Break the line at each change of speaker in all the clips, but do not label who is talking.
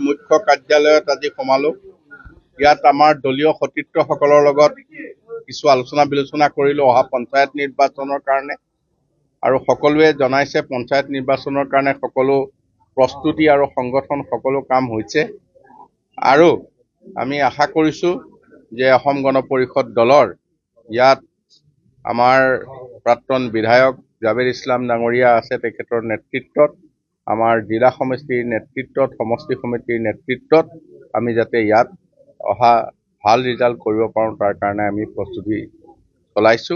মুখ্য কাৰ্যালয়ত আজি সোমালো। ইয়াত আমাৰ দলীয় সতীৰ্থসকলৰ লগত কিছু আলোচনা বিলোচনা কৰিলো অহা পঞ্চায়ত নিৰ্বাচনৰ কাৰণে, আৰু সকলোৱে জনাইছে পঞ্চায়ত নিৰ্বাচনৰ কাৰণে সকলো প্ৰস্তুতি আৰু সংগঠন সকলো কাম হৈছে, আৰু আমি আশা কৰিছো যে অসম গণ পৰিষদ দলৰ ইয়াত আমাৰ প্ৰাক্তন বিধায়ক জাবেৰ ইছলাম ডাঙৰীয়া আছে, তেখেতৰ নেতৃত্বত আমাৰ জিলা সমষ্টিৰ নেতৃত্বত সমষ্টি সমিতিৰ নেতৃত্বত আমি যাতে ইয়াত অহা ভাল ৰিজাল্ট কৰিব পাৰোঁ তাৰ কাৰণে আমি প্ৰস্তুতি চলাইছো।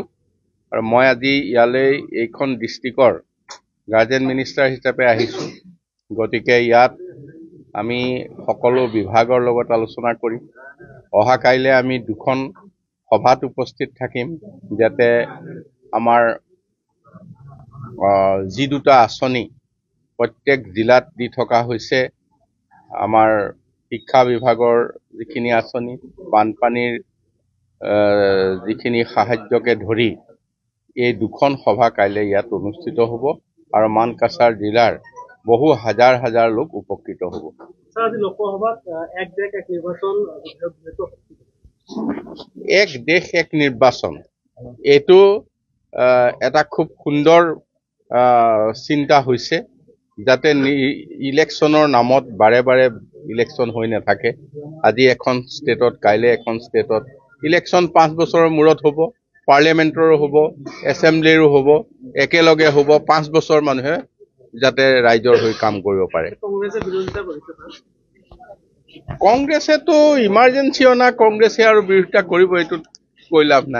আৰু মই আজি ইয়ালৈ এইখন ডিষ্ট্ৰিক্টৰ গাৰ্জেন মিনিষ্টাৰ হিচাপে আহিছোঁ, গতিকে ইয়াত আমি সকলো বিভাগৰ লগত আলোচনা কৰিম। অহা কাইলৈ আমি দুখন সভাত উপস্থিত থাকিম, যাতে আমাৰ যি দুটা আঁচনি প্ৰত্যেক জিলাত দি থকা হৈছে, আমাৰ শিক্ষা বিভাগৰ যিখিনি আঁচনি, বানপানীৰ যিখিনি সাহায্যকে ধৰি এই দুখন সভা কাইলৈ ইয়াত অনুষ্ঠিত হ'ব, আৰু মানকাছাৰ জিলাৰ বহু হাজাৰ হাজাৰ লোক উপকৃত হ'ব। এক দেশ এক নিৰ্বাচন, এইটো এটা খুব সুন্দৰ চিন্তা হৈছে, যাতে ইলেকশ্যনৰ নামত বাৰে বাৰে ইলেকশ্যন হৈ নাথাকে। আজি এখন ষ্টেটত, কাইলৈ এখন ষ্টেটত ইলেকশ্যন 5 বছৰৰ মূৰত হ'ব, পাৰ্লিয়ামেণ্টৰো হ'ব, এছেম্বলিৰো হ'ব, একেলগে হ'ব। 5 বছৰ মানুহে যাতে ৰাইজৰ হৈ কাম কৰিব পাৰে। কংগ্ৰেছেতো ইমাৰ্জেঞ্চি অনা, কংগ্ৰেছে আৰু বিৰোধিতা কৰিব, এইটো কৈ লাভ নাই।